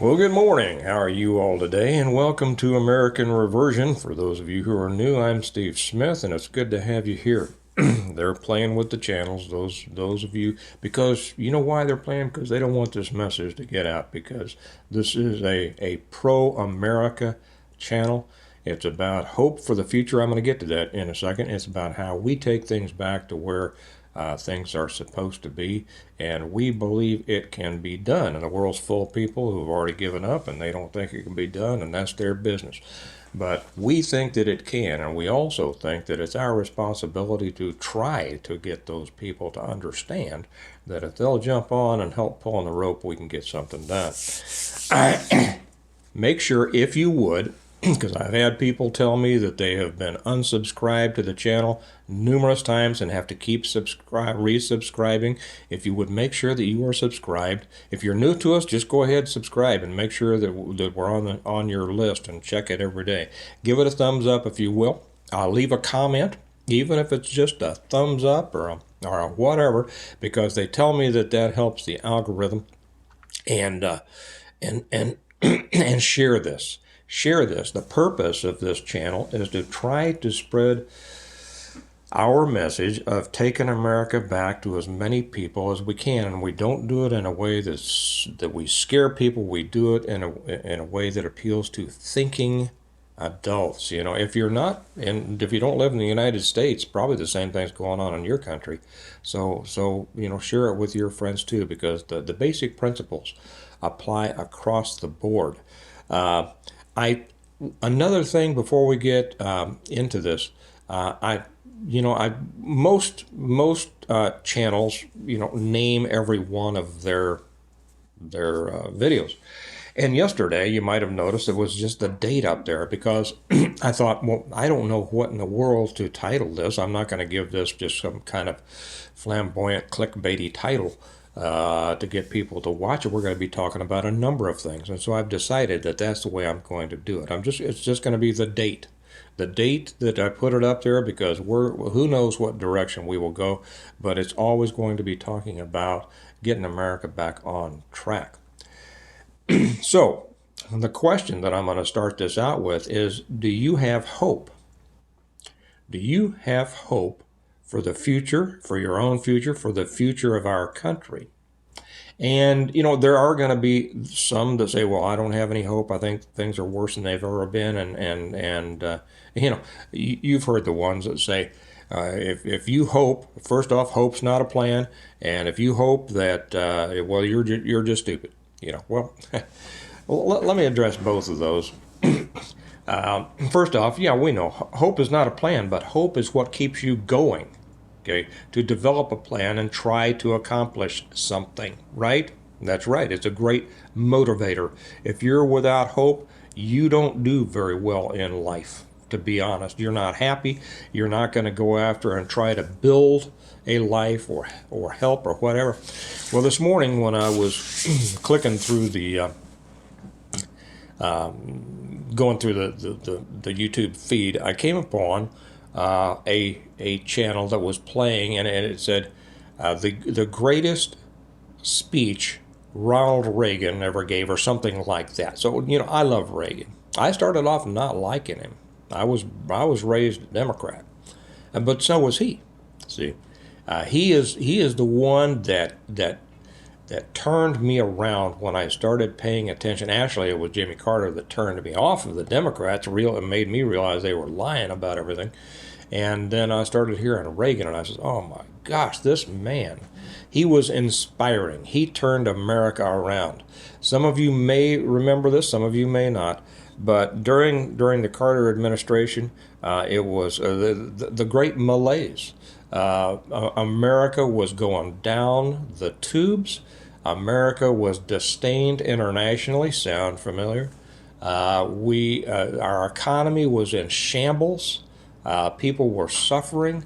Well, good morning. How are you all today? And welcome to American Reversion. For those of you who are new, I'm Steve Smith, and it's good to have you here. They're playing with the channels, those of you, because you know why they're playing? Because they don't want this message to get out, because this is a pro-America channel. It's about hope for the future. I'm going to get to that in a second. It's about how we take things back to where things are supposed to be, and we believe it can be done. And the world's full of people who've already given up, and they don't think it can be done, and that's their business. But we think that it can, and we also think that it's our responsibility to try to get those people to understand that if they'll jump on and help pull on the rope, we can get something done. Make sure, if you would, because I've had people tell me that they have been unsubscribed to the channel numerous times and have to keep resubscribing. If you would make sure that you are subscribed. If you're new to us, just go ahead and subscribe and make sure that we're on your list and check it every day. Give it a thumbs up if you will. Leave a comment, even if it's just a thumbs up or a whatever, because they tell me that helps the algorithm. And and share this. Share this. The purpose of this channel is to try to spread our message of taking America back to as many people as we can, and we don't do it in a way that we scare people. We do it in a way that appeals to thinking adults. You know, if you're not, and if you don't live in the United States, probably the same thing's going on in your country. So you know, share it with your friends too, because the basic principles apply across the board. Another thing before we get into this, most channels, name every one of their videos. And yesterday, you might have noticed it was just the date up there, because I thought, well, I don't know what in the world to title this. I'm not going to give this just some kind of flamboyant clickbaity title to get people to watch it. We're going to be talking about a number of things, and so I've decided that that's the way I'm going to do it. It's just going to be the date that I put it up there, because who knows what direction we will go, but it's always going to be talking about getting America back on track. So the question that I'm going to start this out with is, do you have hope? Do you have hope for the future, for your own future, for the future of our country? And, there are going to be some that say, well, I don't have any hope. I think things are worse than they've ever been. And you've heard the ones that say, if you hope, first off, hope's not a plan. And if you hope that, well, you're just stupid. Well, let me address both of those. First off, yeah, we know hope is not a plan, but hope is what keeps you going. Okay, to develop a plan and try to accomplish something, right? That's right. It's a great motivator. If you're without hope, you don't do very well in life, to be honest. You're not happy. You're not going to go after and try to build a life or help or whatever. Well, this morning when I was clicking through the going through the YouTube feed, I came upon a channel that was playing, and it said the greatest speech Ronald Reagan ever gave, or something like that. So I love Reagan. I started off not liking him. I was raised a Democrat, but so was he. See, he is the one that turned me around when I started paying attention. Actually, it was Jimmy Carter that turned me off of the Democrats. It made me realize they were lying about everything. And then I started hearing Reagan, and I said, oh my gosh, this man, he was inspiring. He turned America around. Some of you may remember this, some of you may not. But during the Carter administration, it was the great malaise. America was going down the tubes. America was disdained internationally. Sound familiar? Our economy was in shambles. People were suffering,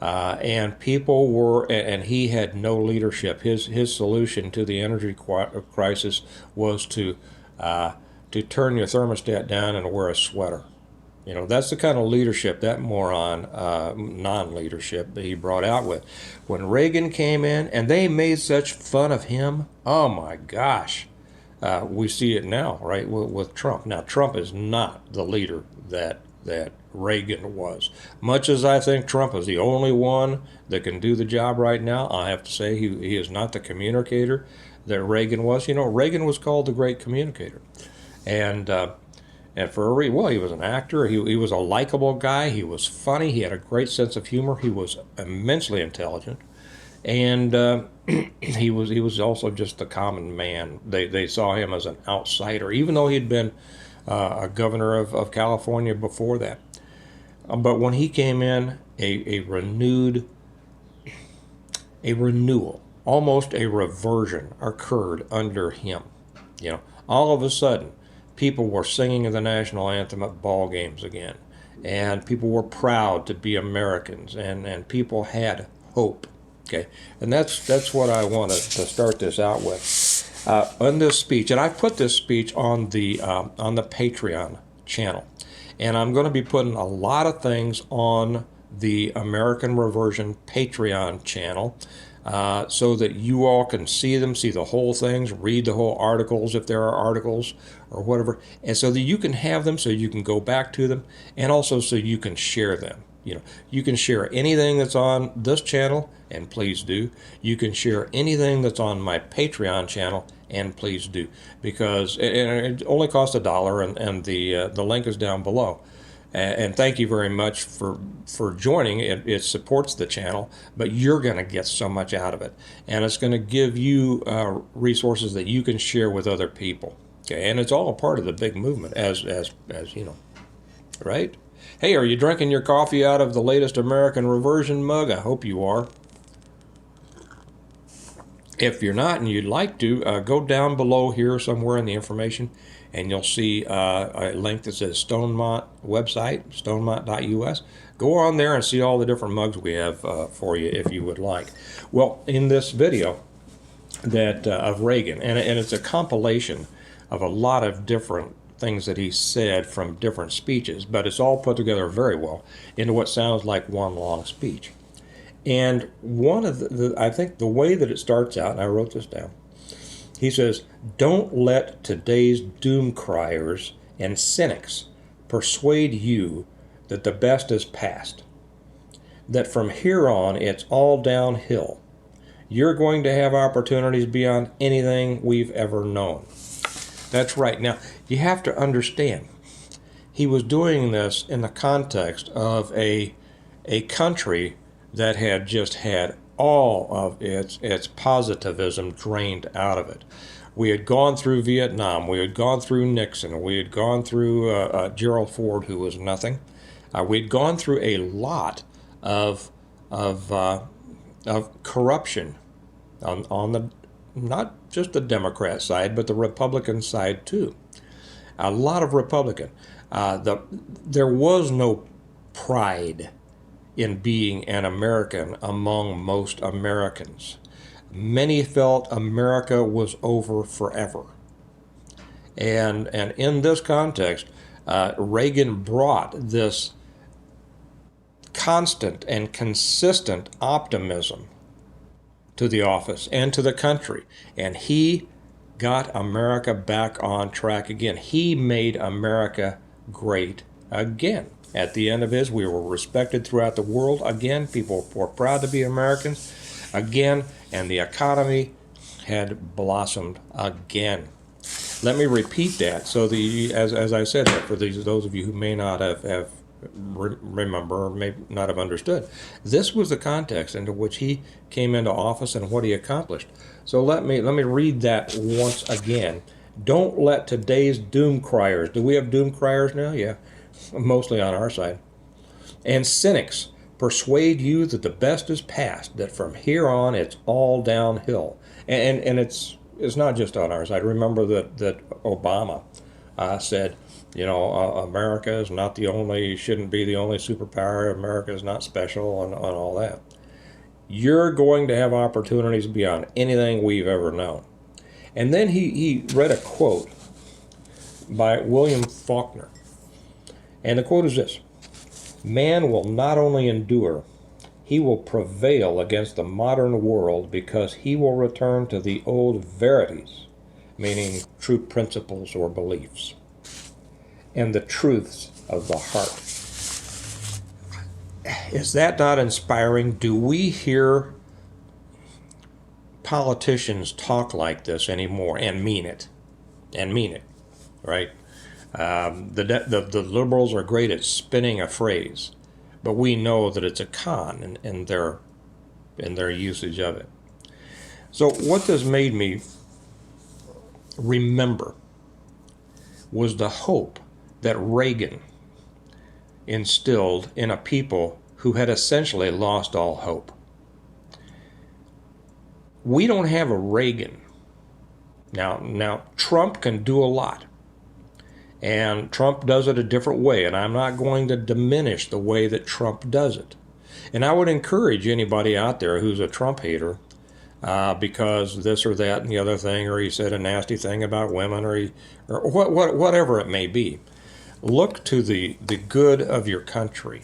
and he had no leadership. His solution to the energy crisis was to turn your thermostat down and wear a sweater. That's the kind of leadership, that moron, non-leadership that he brought out with. When Reagan came in, and they made such fun of him, oh my gosh. We see it now, right, with Trump. Now, Trump is not the leader that Reagan was. Much as I think Trump is the only one that can do the job right now, I have to say he is not the communicator that Reagan was. You know, Reagan was called the great communicator. And for a reason, well, he was an actor. He was a likable guy. He was funny. He had a great sense of humor. He was immensely intelligent. And he was also just a common man. They saw him as an outsider, even though he'd been a governor of California before that. But when he came in, a renewal, almost a reversion occurred under him. You know, all of a sudden, people were singing the national anthem at ball games again, and people were proud to be Americans, and people had hope. Okay, and that's what I want to start this out with. On this speech, and I've put this speech on the Patreon channel, and I'm going to be putting a lot of things on the American Reversion Patreon channel, so that you all can see them, see the whole things, read the whole articles if there are articles or whatever, and so that you can have them, so you can go back to them, and also so you can share them. You know, you can share anything that's on this channel, and please do. You can share anything that's on my Patreon channel, and please do, because it only costs $1, and the link is down below. And thank you very much for joining. It supports the channel, but you're going to get so much out of it, and it's going to give you resources that you can share with other people. Okay, and it's all a part of the big movement, as you know, right? Hey, are you drinking your coffee out of the latest American Reversion mug? I hope you are. If you're not and you'd like to, go down below here somewhere in the information, and you'll see a link that says Stonemont website, stonemont.us. Go on there and see all the different mugs we have for you if you would like. Well, in this video of Reagan, and it's a compilation of a lot of different things that he said from different speeches, but it's all put together very well into what sounds like one long speech. And one of I think the way that it starts out, and I wrote this down, he says, "Don't let today's doom criers and cynics persuade you that the best is past, that from here on it's all downhill. You're going to have opportunities beyond anything we've ever known." That's right. Now, you have to understand, he was doing this in the context of a country that had just had all of its positivism drained out of it. We had gone through Vietnam. We had gone through Nixon. We had gone through Gerald Ford, who was nothing. We'd gone through a lot of corruption on the, not just the Democrat side, but the Republican side too. A lot of Republican. There was no pride in being an American among most Americans. Many felt America was over forever. And in this context, Reagan brought this constant and consistent optimism to the office and to the country. And he got America back on track again. He made America great again. At the end of his, we were respected throughout the world again. People were proud to be Americans again, and the economy had blossomed again. Let me repeat that, so that, as I said, for those of you who may not have remember or may not have understood, this was the context into which he came into office and what he accomplished. So let me read that once again. Don't let today's doom criers, do we have doom criers now? Yeah, mostly on our side, and cynics persuade you that the best is past, that from here on it's all downhill. And it's not just on our side. Remember that Obama said, you know, America is not the only, shouldn't be the only superpower. America is not special, and all that. You're going to have opportunities beyond anything we've ever known. And then he read a quote by William Faulkner. And the quote is this: "Man will not only endure, he will prevail against the modern world, because he will return to the old verities meaning true principles or beliefs, and the truths of the heart. Is that not inspiring? Do we hear politicians talk like this anymore and mean it? And mean it, right? The liberals are great at spinning a phrase, but we know that it's a con in their usage of it. So what this made me remember was the hope that Reagan instilled in a people who had essentially lost all hope. We don't have a Reagan. Now Trump can do a lot. And Trump does it a different way, and I'm not going to diminish the way that Trump does it. And I would encourage anybody out there who's a Trump hater because this or that and the other thing, or he said a nasty thing about women, or whatever it may be, look to the good of your country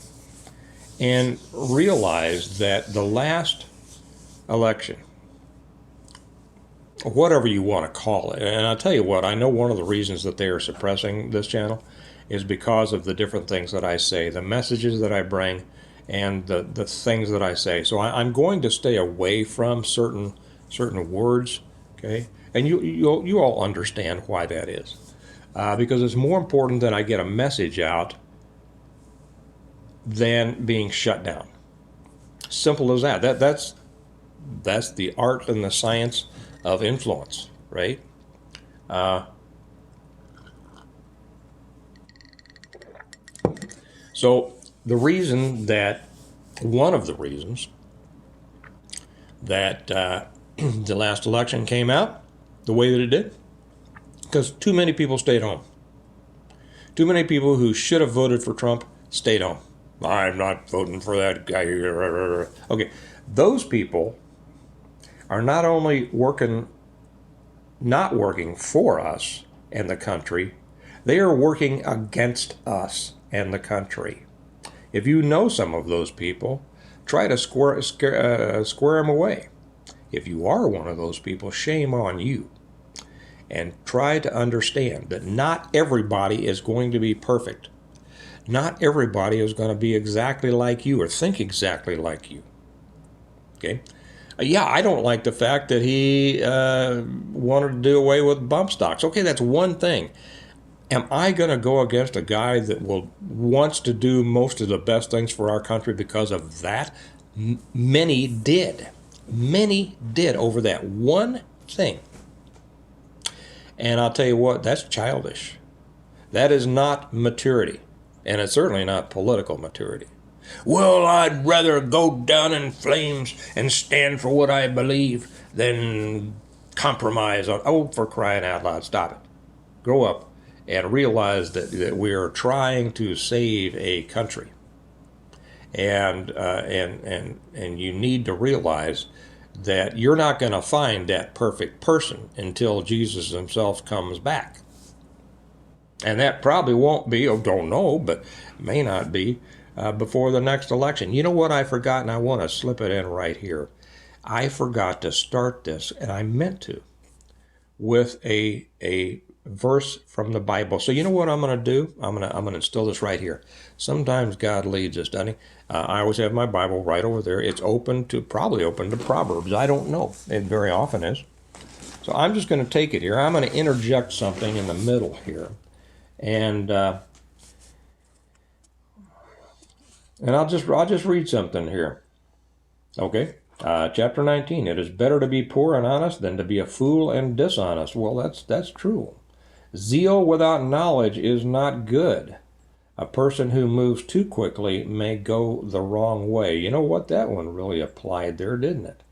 and realize that the last election, whatever you want to call it. And I'll tell you what, I know one of the reasons that they are suppressing this channel is because of the different things that I say, the messages that I bring, and the things that I say. So I'm going to stay away from certain words, okay? And you all understand why that is. Because it's more important that I get a message out than being shut down. Simple as that. That's the art and the science of influence, right? So one of the reasons that the last election came out the way that it did, because too many people stayed home. Too many people who should have voted for Trump stayed home. I'm not voting for that guy. Okay, those people are not only not working for us and the country, they are working against us and the country. If you know some of those people, try to square them away. If you are one of those people, shame on you. And try to understand that not everybody is going to be perfect. Not everybody is going to be exactly like you or think exactly like you. Okay? Yeah, I don't like the fact that he wanted to do away with bump stocks. Okay, that's one thing. Am I going to go against a guy that wants to do most of the best things for our country because of that? Many did. Many did over that one thing. And I'll tell you what, that's childish. That is not maturity. And it's certainly not political maturity. Well, I'd rather go down in flames and stand for what I believe than compromise on. Oh, for crying out loud, stop it. Grow up and realize that we are trying to save a country. And you need to realize that you're not going to find that perfect person until Jesus himself comes back. And that probably won't be, don't know, but may not be before the next election. You know what I forgot, and I want to slip it in right here. I forgot to start this, and I meant to, with a verse from the Bible. So you know what I'm going to do? I'm going to instill this right here. Sometimes God leads us, doesn't he? I always have my Bible right over there. It's probably open to Proverbs. I don't know. It very often is. So I'm just going to take it here. I'm going to interject something in the middle here. And I'll just read something here. Okay? Chapter 19. It is better to be poor and honest than to be a fool and dishonest. Well, that's true. Zeal without knowledge is not good. A person who moves too quickly may go the wrong way. You know what? That one really applied there, didn't it?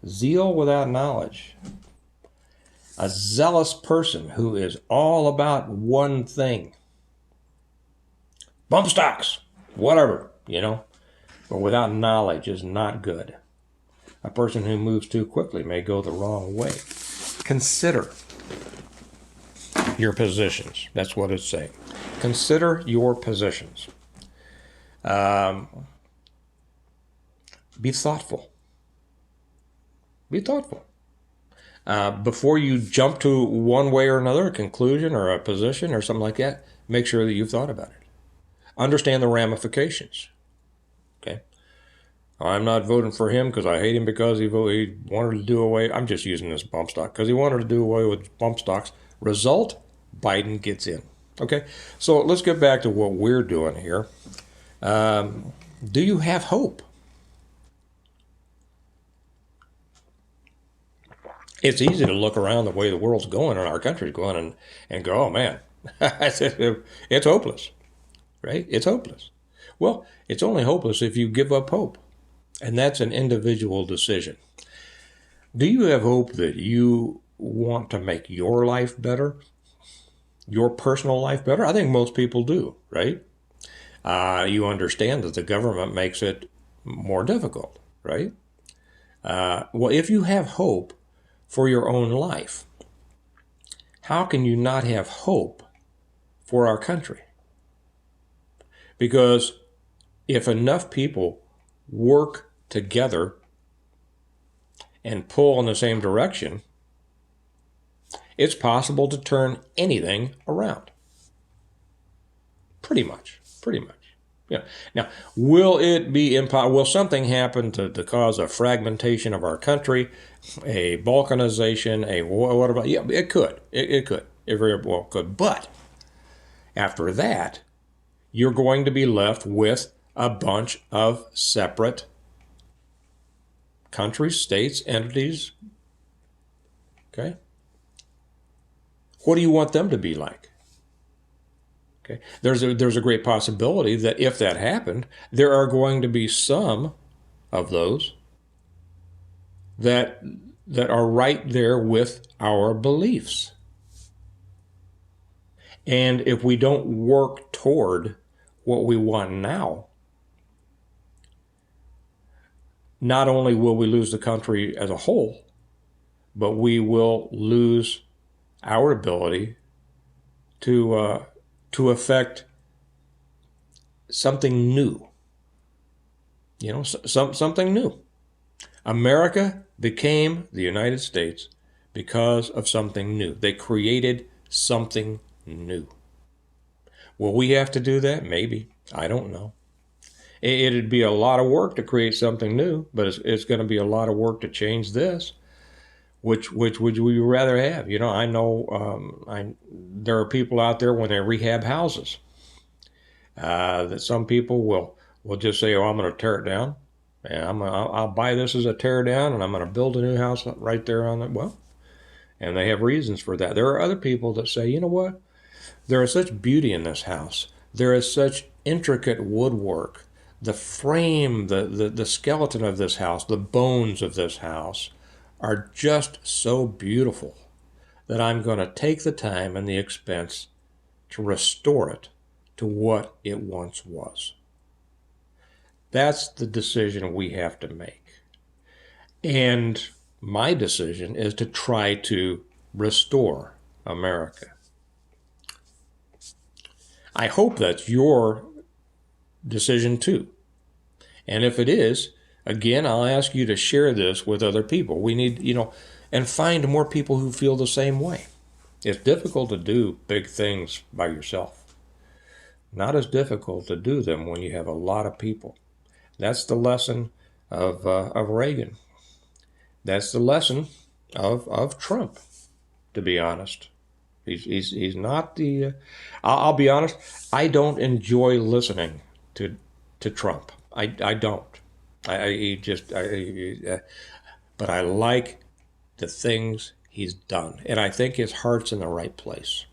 Zeal without knowledge. A zealous person who is all about one thing. Bump stocks, whatever, but without knowledge is not good. A person who moves too quickly may go the wrong way. Consider your positions. That's what it's saying. Consider your positions. Be thoughtful. Be thoughtful. Before you jump to one way or another, a conclusion or a position or something like that, make sure that you've thought about it. Understand the ramifications. Okay? I'm not voting for him because I hate him because he wanted to do away. I'm just using this bump stock because he wanted to do away with bump stocks. Result, Biden gets in. Okay? So let's get back to what we're doing here. Do you have hope? It's easy to look around the way the world's going and our country's going and go, oh man, it's hopeless, right? It's hopeless. Well, it's only hopeless if you give up hope. And that's an individual decision. Do you have hope that you want to make your life better? Your personal life better? I think most people do, right? You understand that the government makes it more difficult, right? Well, if you have hope for your own life, how can you not have hope for our country? Because if enough people work together and pull in the same direction, it's possible to turn anything around. Pretty much. Yeah. Now, will it be impossible? Will something happen to cause a fragmentation of our country, a balkanization, what about? Yeah, it could. It could. It very well could. But after that, you're going to be left with a bunch of separate countries, states, entities. Okay? What do you want them to be like? Okay. There's a great possibility that if that happened, there are going to be some of those that are right there with our beliefs. And if we don't work toward what we want now, not only will we lose the country as a whole, but we will lose our ability to affect something new. You know, something new. America became the United States because of something new. They created something new. Will we have to do that? Maybe. I don't know. It'd be a lot of work to create something new, but it's going to be a lot of work to change this. Which would you rather have? You know, I know there are people out there when they rehab houses that some people will just say, "Oh, I'm going to tear it down, and I'll buy this as a tear down, and I'm going to build a new house right there on it." Well, and they have reasons for that. There are other people that say, "You know what? There is such beauty in this house. There is such intricate woodwork, the frame, the skeleton of this house, the bones of this house are just so beautiful that I'm going to take the time and the expense to restore it to what it once was." That's the decision we have to make. And my decision is to try to restore America. I hope that's your decision too. And if it is, again, I'll ask you to share this with other people. We need, and find more people who feel the same way. It's difficult to do big things by yourself. Not as difficult to do them when you have a lot of people. That's the lesson of Reagan. That's the lesson of Trump, to be honest. He's not the. I'll be honest. I don't enjoy listening to Trump. I don't. But I like the things he's done, and I think his heart's in the right place.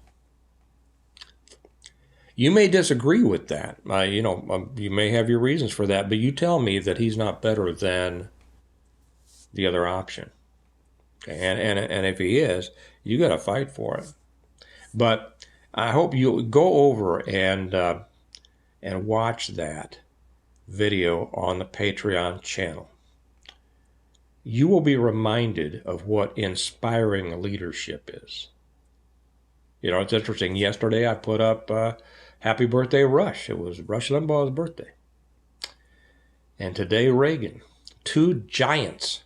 You may disagree with that. You may have your reasons for that, but you tell me that he's not better than the other option. Okay? And if he is, you got to fight for it. But I hope you'll go over and watch that video on the Patreon channel. You will be reminded of what inspiring leadership is. It's interesting. Yesterday I put up Happy Birthday Rush. It was Rush Limbaugh's birthday. And today Reagan. Two giants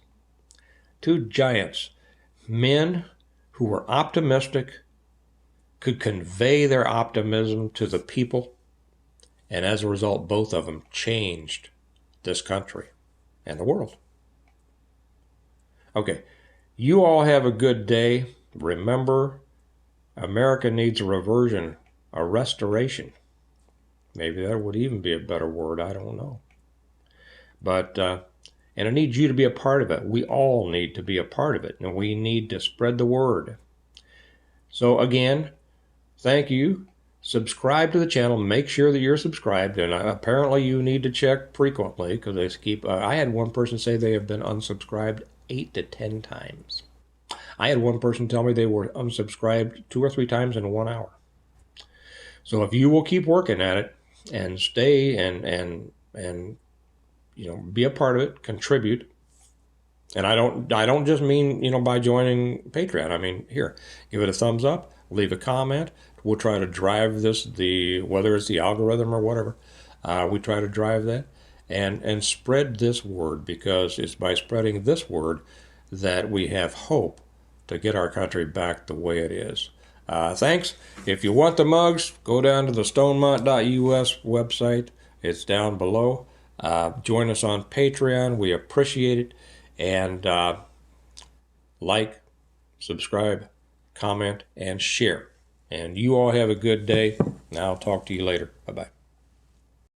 men who were optimistic, could convey their optimism to the people, and as a result, both of them changed this country and the world. Okay, you all have a good day. Remember, America needs a reversion, a restoration. Maybe that would even be a better word. I don't know. But, and it needs you to be a part of it. We all need to be a part of it, and we need to spread the word. So again, thank you. Subscribe to the channel. Make sure that you're subscribed, and apparently you need to check frequently because they keep. I had one person say they have been unsubscribed 8 to 10 times. I had one person tell me they were unsubscribed 2 or 3 times in 1 hour. So if you will keep working at it and stay and be a part of it, contribute. And I don't just mean by joining Patreon. I mean, here, give it a thumbs up, leave a comment. We'll try to drive whether it's the algorithm or whatever, we try to drive that and spread this word, because it's by spreading this word that we have hope to get our country back the way it is. Thanks. If you want the mugs, go down to the stonemont.us website. It's down below. Join us on Patreon. We appreciate it. And like, subscribe, comment, and share. And you all have a good day. And I'll talk to you later. Bye-bye.